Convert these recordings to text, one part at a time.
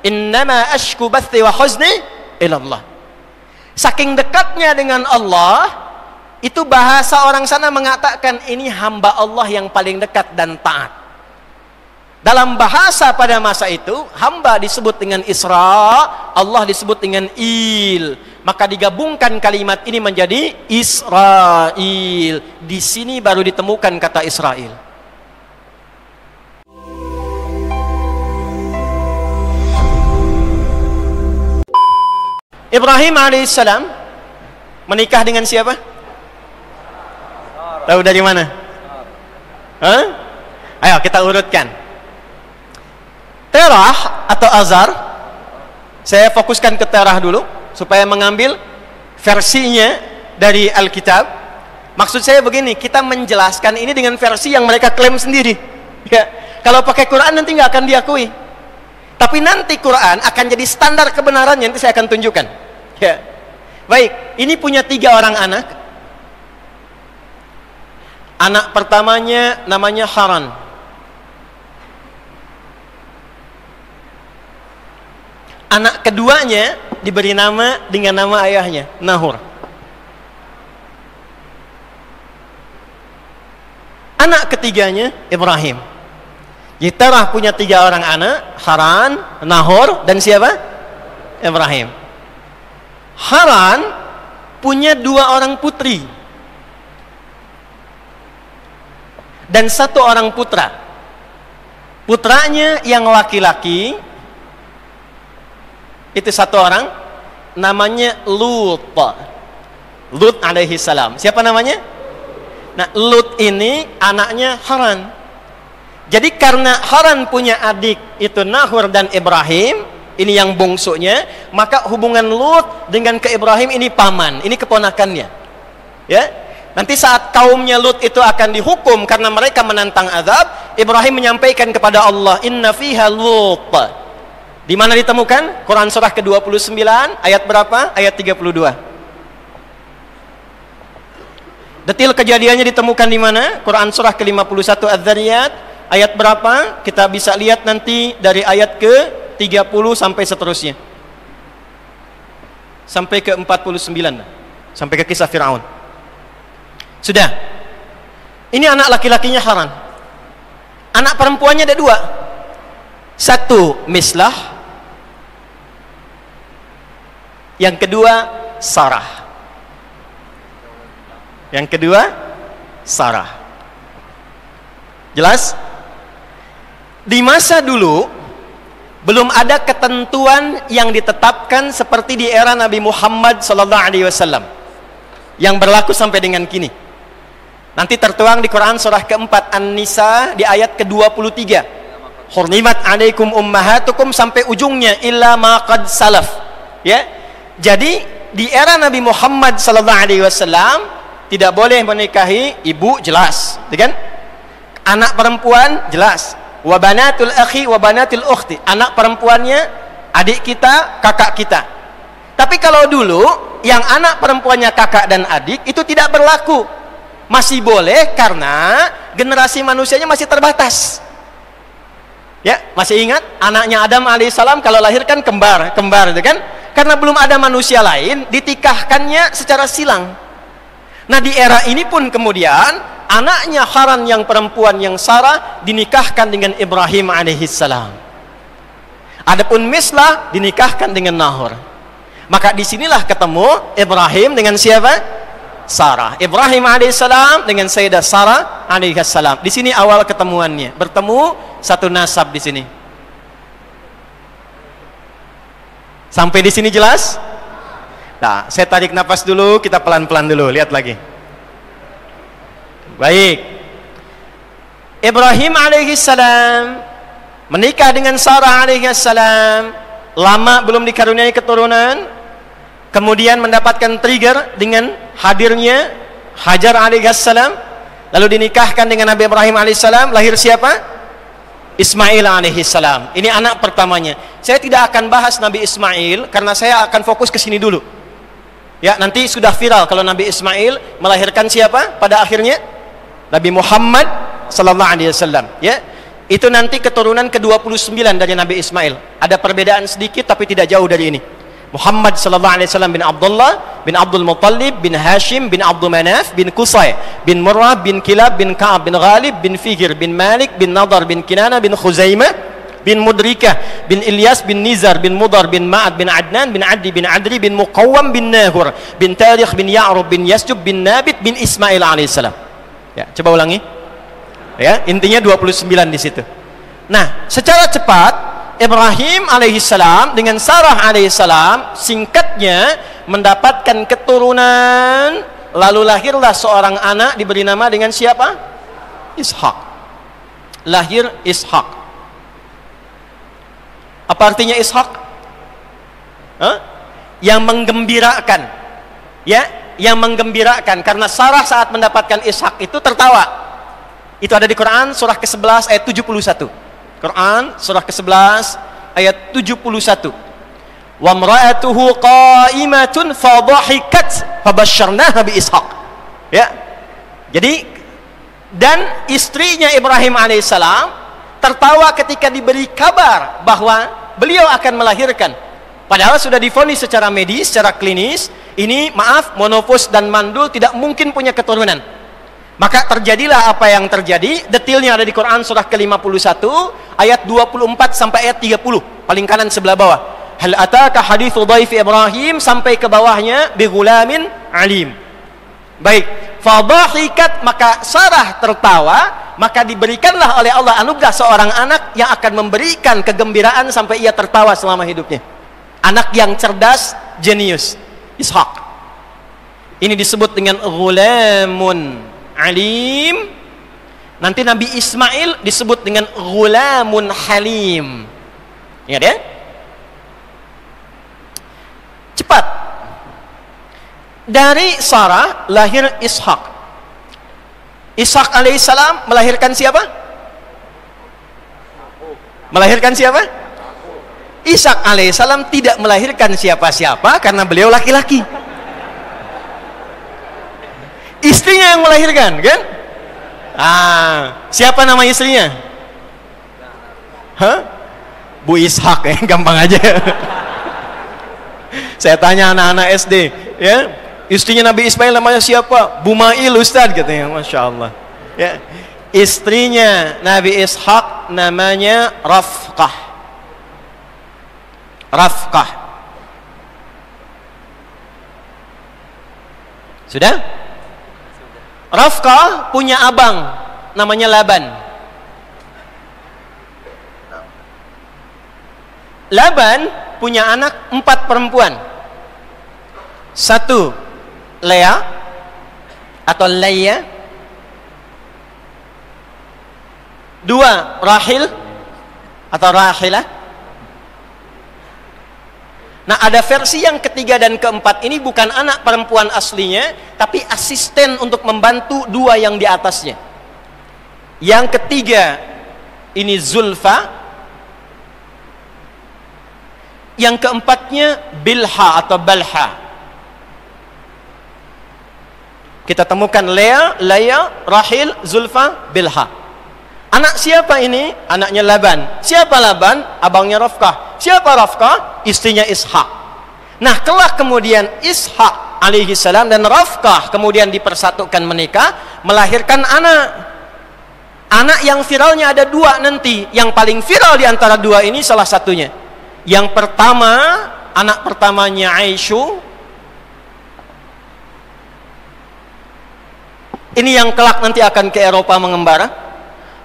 Innama ashku bathi wa huzni ilallah. Saking dekatnya dengan Allah, itu bahasa orang sana mengatakan ini hamba Allah yang paling dekat dan taat. Dalam bahasa pada masa itu, hamba disebut dengan Isra, Allah disebut dengan Il. Maka digabungkan kalimat ini menjadi Israil. Di sini baru ditemukan kata Israel. Ibrahim alaihissalam menikah dengan siapa? Tahu dari mana? Hah? Ayo kita urutkan. Terah atau Azar, saya fokuskan ke Terah dulu supaya mengambil versinya dari Alkitab. Maksud saya begini, kita menjelaskan ini dengan versi yang mereka klaim sendiri ya. Kalau pakai Quran nanti nggak akan diakui, tapi nanti Quran akan jadi standar kebenarannya, nanti saya akan tunjukkan ya. Baik, ini punya 3 orang anak. Anak pertamanya namanya Haran. Anak keduanya diberi nama dengan nama ayahnya, Nahor. Anak ketiganya Ibrahim. Jadi Terah punya 3 orang anak, Haran, Nahor, dan siapa? Ibrahim. Haran punya 2 orang putri dan 1 orang putra. Putranya yang laki-laki itu 1 orang, namanya Lut. Lut alaihi salam. Siapa namanya? Nah, Lut ini anaknya Haran. Jadi karena Haran punya adik itu Nahor dan Ibrahim, ini yang bungsunya, maka hubungan Lut dengan ke Ibrahim ini paman, ini keponakannya. Ya. Nanti saat kaumnya Lut itu akan dihukum karena mereka menantang azab, Ibrahim menyampaikan kepada Allah, "Inna fiha Lut." Di mana ditemukan? Quran surah ke-29 ayat berapa? Ayat 32. Detil kejadiannya ditemukan di mana? Quran surah ke-51 Az-Zariyat ayat berapa? Kita bisa lihat nanti dari ayat ke-30 sampai seterusnya. Sampai ke-49. Sampai ke kisah Firaun. Sudah. Ini anak laki-lakinya Haran. Anak perempuannya ada 2. 1 Mislah, yang kedua Sarah. Yang kedua Sarah. Jelas? Di masa dulu belum ada ketentuan yang ditetapkan seperti di era Nabi Muhammad SAW yang berlaku sampai dengan kini. Nanti tertuang di Quran surah ke-4 An-Nisa di ayat ke-23. Hurrimat alaikum ummahatukum sampai ujungnya illa ma qad salaf. Ya. Jadi di era Nabi Muhammad SAW tidak boleh menikahi ibu, jelas, kan? Anak perempuan jelas. Wa banatul akhi wa banatul ukhti. Anak perempuannya adik kita, kakak kita. Tapi kalau dulu yang anak perempuannya kakak dan adik itu tidak berlaku. Masih boleh karena generasi manusianya masih terbatas. Ya, masih ingat anaknya Adam alaihissalam kalau lahir kan kembar, itu kan? Karena belum ada manusia lain, ditikahkannya secara silang. Nah, di era ini pun kemudian anaknya Haran yang perempuan yang Sarah dinikahkan dengan Ibrahim alaihissalam. Adapun Mislah dinikahkan dengan Nahor. Maka disinilah ketemu Ibrahim dengan siapa? Sarah. Ibrahim alaihissalam dengan Sayyidah Sarah alaihissalam. Di sini awal ketemuannya. Bertemu satu nasab di sini. Sampai di sini jelas? Nah, saya tarik nafas dulu, kita pelan-pelan dulu, lihat lagi. Baik. Ibrahim alaihissalam menikah dengan Sarah alaihissalam, lama belum dikaruniai keturunan, kemudian mendapatkan trigger dengan hadirnya Hajar alaihissalam, lalu dinikahkan dengan Nabi Ibrahim alaihissalam, lahir siapa? Ismail alaihissalam. Ini anak pertamanya. Saya tidak akan bahas Nabi Ismail karena saya akan fokus ke sini dulu. Ya, nanti sudah viral kalau Nabi Ismail melahirkan siapa pada akhirnya? Nabi Muhammad sallallahu alaihi wasallam. Ya. Itu nanti keturunan ke-29 dari Nabi Ismail. Ada perbedaan sedikit tapi tidak jauh dari ini. Muhammad sallallahu alaihi wasallam bin Abdullah bin Abdul Muttalib bin Hashim bin Abdul Manaf bin Qusay bin Murrah bin Kilab bin Ka'ab bin Ghalib bin Fihir bin Malik bin Nadar bin Kinana bin Khuzaimah bin Mudrikah bin Ilyas bin Nizar bin Mudar bin Ma'ad bin Adnan bin Adi bin Adri bin Muqawwam bin Nahur bin Tarikh bin Ya'rub bin Yasjub bin Nabit bin Ismail alaihissalam. Ya, coba ulangi. Ya, intinya 29 di situ. Nah, secara cepat Ibrahim alaihissalam dengan Sarah alaihissalam singkatnya mendapatkan keturunan, lalu lahirlah seorang anak diberi nama dengan siapa? Ishak. Lahir Ishak. Apa artinya Ishak? Yang menggembirakan. Ya, yang menggembirakan, karena Sarah saat mendapatkan Ishak itu tertawa. Itu ada di Quran surah ke-11 ayat 71. Quran surah ke-11 ayat 71. Wa imra'atuhu qa'imatun fadhahikat fabasyarnaha bi Ishaq. Ya. Jadi, dan istrinya Ibrahim alaihissalam tertawa ketika diberi kabar bahwa beliau akan melahirkan. Padahal sudah divonis secara medis, secara klinis, ini maaf, monofos dan mandul tidak mungkin punya keturunan. Maka terjadilah apa yang terjadi. Detailnya ada di Quran surah ke-51 ayat 24 sampai ayat 30, paling kanan sebelah bawah. Hal ataka hadithu dhaifi Ibrahim, sampai ke bawahnya bi ghulamin alim. Baik, fadhahikat, maka Sarah tertawa, maka diberikanlah oleh Allah anugerah seorang anak yang akan memberikan kegembiraan sampai ia tertawa selama hidupnya. Anak yang cerdas, jenius, Ishak. Ini disebut dengan ghulamun alim. Nanti Nabi Ismail disebut dengan ghulamun halim. Ingat ya? Cepat. Dari Sarah lahir Ishak. Ishak alaihissalam melahirkan siapa? Melahirkan siapa? Ishak alaihissalam tidak melahirkan siapa-siapa karena beliau laki-laki. Istrinya yang melahirkan, kan? Siapa nama istrinya? Bu Ishak, ya, gampang aja. Saya tanya anak-anak SD, ya, istrinya Nabi Ismail namanya siapa? Bu Mail Ustaz, katanya. Masya Allah. Ya, istrinya Nabi Ishak namanya Rafqah. Rafqah. Sudah? Rafqah punya abang namanya Laban. Laban punya anak 4 perempuan. 1 Lea atau Leia. 2 Rahil atau Rahilah. Nah, ada versi yang ketiga dan keempat ini bukan anak perempuan aslinya, tapi asisten untuk membantu 2 yang di atasnya. Yang ketiga ini Zulfa. Yang keempatnya Bilha atau Balha. Kita temukan Lea, Laya, Rahil, Zulfa, Bilha. Anak siapa ini? Anaknya Laban. Siapa Laban? Abangnya Rafqah. Siapa Rafqah? Istrinya Ishak. Nah, kelak kemudian Ishak alaihi salam dan Rafqah kemudian dipersatukan menikah, melahirkan anak. Anak yang viralnya ada 2 nanti. Yang paling viral di antara 2 ini salah satunya. Yang pertama, anak pertamanya Aisyu. Ini yang kelak nanti akan ke Eropa mengembara.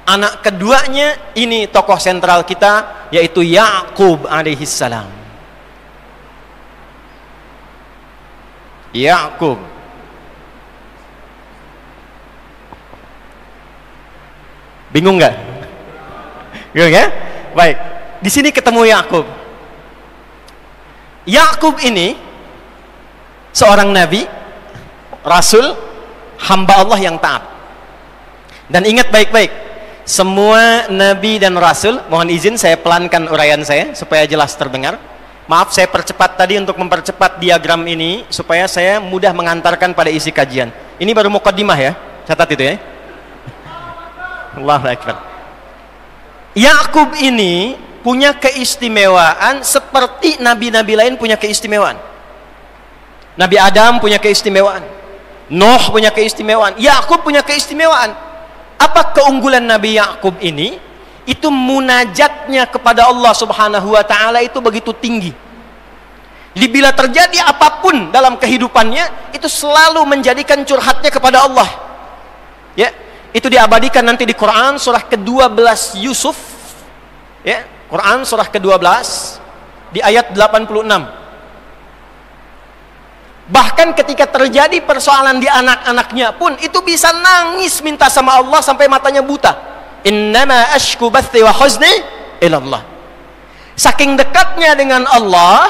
Anak keduanya ini tokoh sentral kita, yaitu Ya'qub alaihissalam. Ya'qub. Bingung nggak? Bingung ya? Baik. Di sini ketemu Ya'qub. Ya'qub ini seorang nabi, rasul, hamba Allah yang taat. Dan ingat baik-baik, semua nabi dan rasul, mohon izin saya pelankan uraian saya supaya jelas terdengar. Maaf, saya percepat tadi untuk mempercepat diagram ini supaya saya mudah mengantarkan pada isi kajian. Ini baru muqaddimah ya, catat itu ya. Allahu Akbar. Yakub ini punya keistimewaan seperti nabi-nabi lain punya keistimewaan. Nabi Adam punya keistimewaan, Nuh punya keistimewaan, Yakub punya keistimewaan. Apa keunggulan Nabi Yakub ini? Itu munajatnya kepada Allah Subhanahu wa taala itu begitu tinggi. Jadi bila terjadi apapun dalam kehidupannya, itu selalu menjadikan curhatnya kepada Allah. Ya, itu diabadikan nanti di Quran surah ke-12 Yusuf. Ya, Quran surah ke-12 di ayat 86. Bahkan ketika terjadi persoalan di anak-anaknya pun itu bisa nangis minta sama Allah sampai matanya buta. Innama ashku bathi wa huzni ila Allah. Saking dekatnya dengan Allah,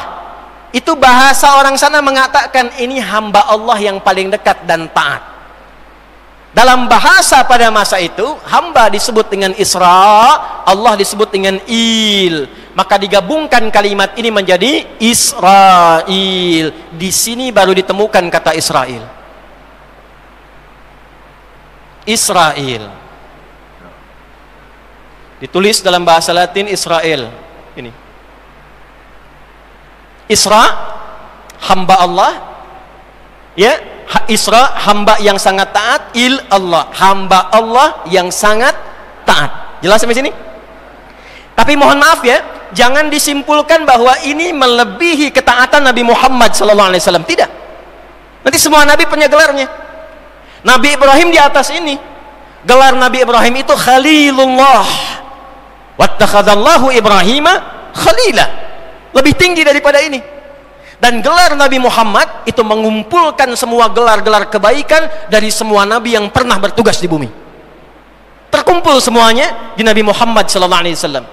itu bahasa orang sana mengatakan ini hamba Allah yang paling dekat dan taat. Dalam bahasa pada masa itu, hamba disebut dengan Isra, Allah disebut dengan Il. Maka digabungkan kalimat ini menjadi Israel. Di sini baru ditemukan kata Israel. Israel. Ditulis dalam bahasa Latin Israel. Ini. Isra, hamba Allah. Ya, Isra, hamba yang sangat taat. Il, Allah, hamba Allah yang sangat taat. Jelas sampai sini? Tapi mohon maaf ya, jangan disimpulkan bahwa ini melebihi ketaatan Nabi Muhammad SAW. Tidak. Nanti semua Nabi punya gelarnya. Nabi Ibrahim di atas ini. Gelar Nabi Ibrahim itu Khalilullah. Wattakhadallahu Ibrahima Khalila. Lebih tinggi daripada ini. Dan gelar Nabi Muhammad itu mengumpulkan semua gelar-gelar kebaikan dari semua Nabi yang pernah bertugas di bumi. Terkumpul semuanya di Nabi Muhammad SAW.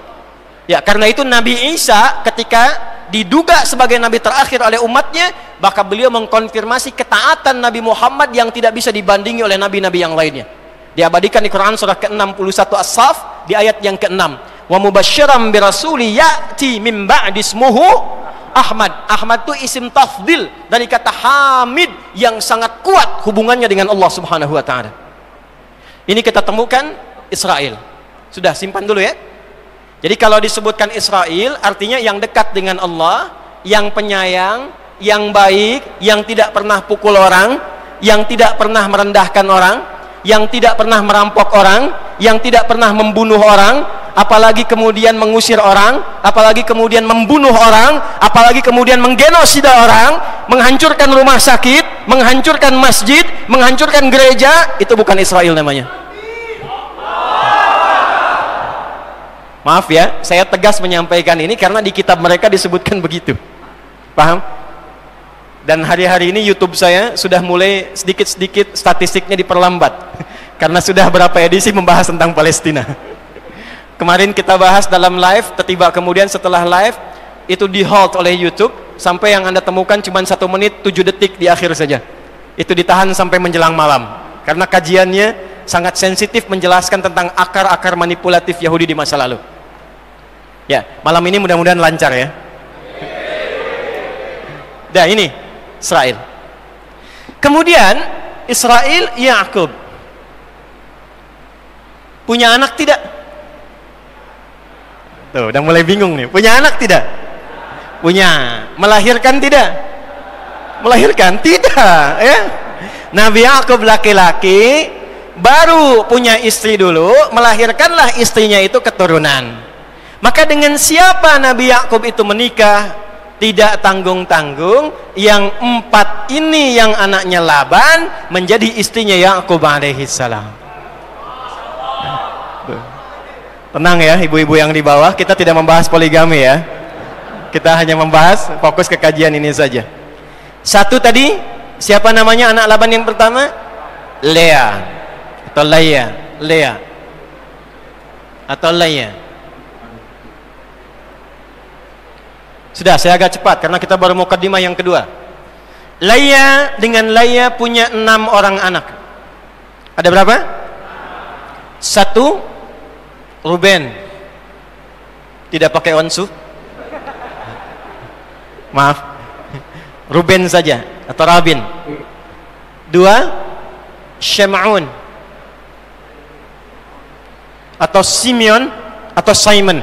Ya, karena itu Nabi Isa ketika diduga sebagai Nabi terakhir oleh umatnya, maka beliau mengkonfirmasi ketaatan Nabi Muhammad yang tidak bisa dibandingi oleh Nabi-Nabi yang lainnya. Diabadikan di Quran surah ke-61 As-Saff di ayat yang ke-6. Wa mubasysyiran bi rasuli ya'ti min ba'di ismuhu Ahmad. Ahmad itu isim tafdil dari kata Hamid yang sangat kuat hubungannya dengan Allah Subhanahu wa taala. Ini kita temukan Israel. Sudah, simpan dulu ya. Jadi kalau disebutkan Israel artinya yang dekat dengan Allah, yang penyayang, yang baik, yang tidak pernah pukul orang, yang tidak pernah merendahkan orang, yang tidak pernah merampok orang, yang tidak pernah membunuh orang, apalagi kemudian mengusir orang, apalagi kemudian membunuh orang, apalagi kemudian menggenosida orang, menghancurkan rumah sakit, menghancurkan masjid, menghancurkan gereja. Itu bukan Israel namanya. Maaf ya, saya tegas menyampaikan ini karena di kitab mereka disebutkan begitu. Paham? Dan hari-hari ini YouTube saya sudah mulai sedikit-sedikit statistiknya diperlambat karena sudah berapa edisi membahas tentang Palestina. Kemarin kita bahas dalam live, tiba kemudian setelah live itu di hold oleh YouTube sampai yang Anda temukan cuma 1 menit 7 detik di akhir saja. Itu ditahan sampai menjelang malam karena kajiannya sangat sensitif menjelaskan tentang akar-akar manipulatif Yahudi di masa lalu. Ya, malam ini mudah-mudahan lancar ya. Dah, ini Israel. Kemudian Israel Yakub punya anak tidak? Tuh, udah mulai bingung nih. Punya anak tidak? Punya. Melahirkan tidak? Melahirkan tidak, ya. Nabi Yakub laki-laki baru punya istri dulu, melahirkanlah istrinya itu keturunan. Maka dengan siapa Nabi Yakub itu menikah? Tidak tanggung-tanggung, yang 4 ini yang anaknya Laban menjadi istrinya Yakub alaihi salam. Tenang ya ibu-ibu yang di bawah, kita tidak membahas poligami ya. Kita hanya membahas fokus ke kajian ini saja. Satu tadi, siapa namanya anak Laban yang pertama? Lea atau Lea, Lea atau Lea. Sudah, saya agak cepat karena kita baru mau mukadimah yang kedua. Lea dengan Lea punya 6 orang anak. Ada berapa? 1 Ruben. Tidak pakai onsu. Maaf. Ruben saja atau Rabin. 2 Shem'un atau Simeon atau Simon.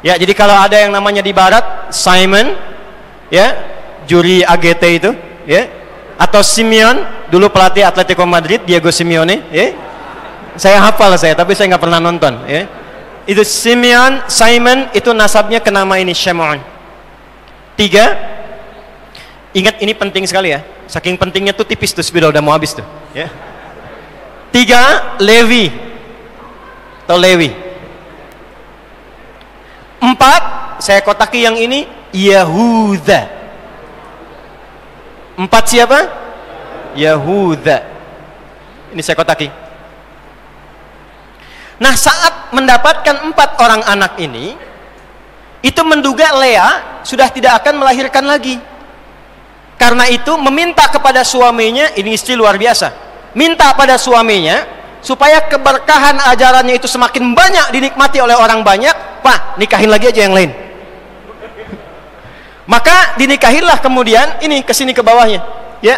Ya, jadi kalau ada yang namanya di barat Simon, ya, juri AGT itu, ya, atau Simeon, dulu pelatih Atletico Madrid, Diego Simeone, ya. Saya hafal tapi saya nggak pernah nonton, ya. Itu Simeon, Simon, itu nasabnya ke nama ini Shimon. 3, ingat ini penting sekali ya. Saking pentingnya tuh tipis tuh, udah mau habis tuh, ya. 3, Levi atau Lewi. 4, saya kotaki yang ini, Yahuda. 4 siapa? Yahuda. Ini saya kotaki. Nah, saat mendapatkan 4 orang anak ini, itu menduga Lea sudah tidak akan melahirkan lagi. Karena itu meminta kepada suaminya, ini istri luar biasa, minta pada suaminya supaya keberkahan ajarannya itu semakin banyak dinikmati oleh orang banyak. Pak, nikahin lagi aja yang lain. Maka dinikahinlah kemudian ini kesini ke bawahnya, ya.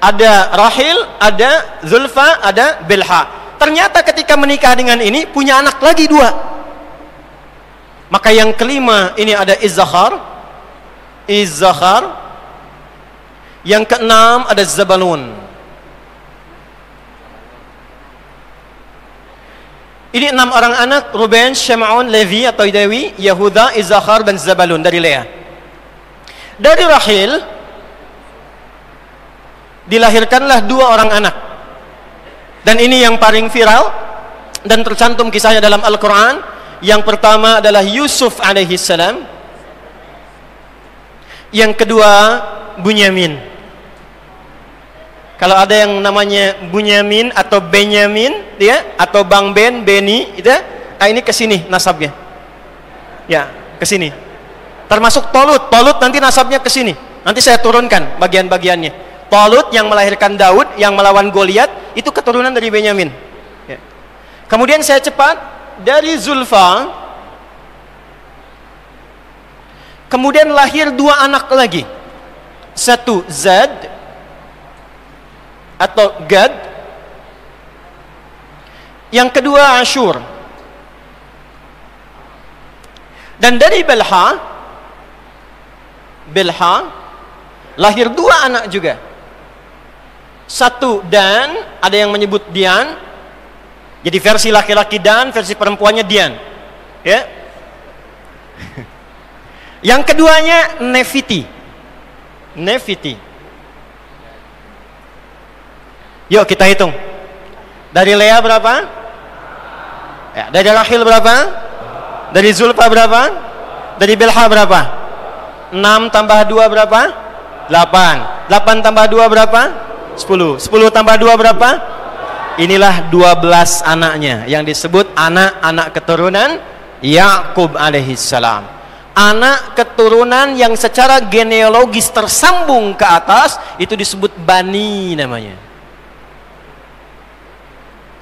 Ada Rahil, ada Zulfa, ada Bilha. Ternyata ketika menikah dengan ini punya anak lagi 2. Maka yang kelima ini ada Izzahar. Yang keenam ada Zabalun. Ini 6 orang anak, Ruben, Shimon, Levi atau Dewi, Yehuda, Izzahar dan Zabalun dari Lea. Dari Rahil dilahirkanlah 2 orang anak. Dan ini yang paling viral dan tercantum kisahnya dalam Al-Quran. Yang pertama adalah Yusuf alaihissalam. Yang kedua Bunyamin. Kalau ada yang namanya Bunyamin atau Benyamin, ya, atau Bang Ben, Beni, itu, ini kesini nasabnya, ya, kesini. Termasuk Tolut nanti nasabnya kesini. Nanti saya turunkan bagian-bagiannya. Tolut yang melahirkan Daud, yang melawan Goliat, itu keturunan dari Benyamin. Ya. Kemudian saya cepat dari Zulfa. Kemudian lahir 2 anak lagi. Satu Zad atau Gad, yang kedua Ashur. Dan dari Bilha lahir 2 anak juga. Satu Dan, ada yang menyebut Dian, jadi versi laki-laki Dan, versi perempuannya Dian, ya. Yang keduanya Nefiti. Yuk kita hitung. Dari Lea berapa? Ya, dari Rahil berapa? Dari Zulfa berapa? Dari Bilha berapa? 6 tambah 2 berapa? 8. 8 tambah 2 berapa? 10. 10 tambah 2 berapa? Inilah 12 anaknya yang disebut anak-anak keturunan Yakub alaihissalam. Anak keturunan yang secara genealogis tersambung ke atas, itu disebut Bani namanya.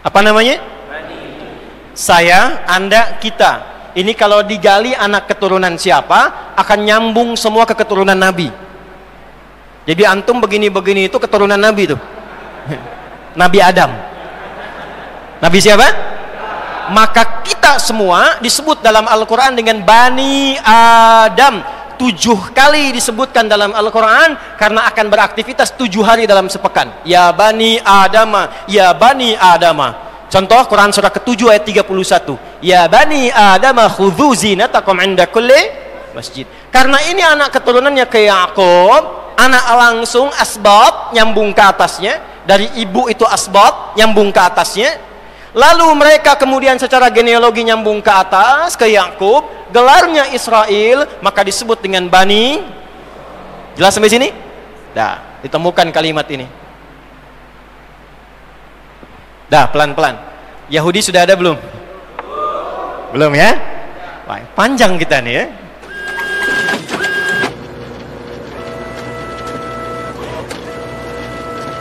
Apa namanya? Saya, Anda, kita. Ini kalau digali anak keturunan siapa, akan nyambung semua ke keturunan Nabi. Jadi antum begini-begini itu keturunan Nabi itu. Nabi Adam. Nabi siapa? Maka kita semua disebut dalam Al-Quran dengan Bani Adam. 7 kali disebutkan dalam Al-Quran karena akan beraktivitas 7 hari dalam sepekan. Ya Bani Adama, ya Bani Adama. Contoh Quran surah ke-7 ayat 31. Ya Bani Adama khudhu zinatakum inda kulli masjid. Karena ini anak keturunannya ke Yakub, anak langsung asbat nyambung ke atasnya, dari ibu itu asbat nyambung ke atasnya. Lalu mereka kemudian secara genealogi nyambung ke atas, ke Yakub, gelarnya Israel, maka disebut dengan Bani. Jelas sampai sini? Dah, ditemukan kalimat ini. Dah, pelan-pelan. Yahudi sudah ada belum? Belum ya? Wah, panjang kita nih ya.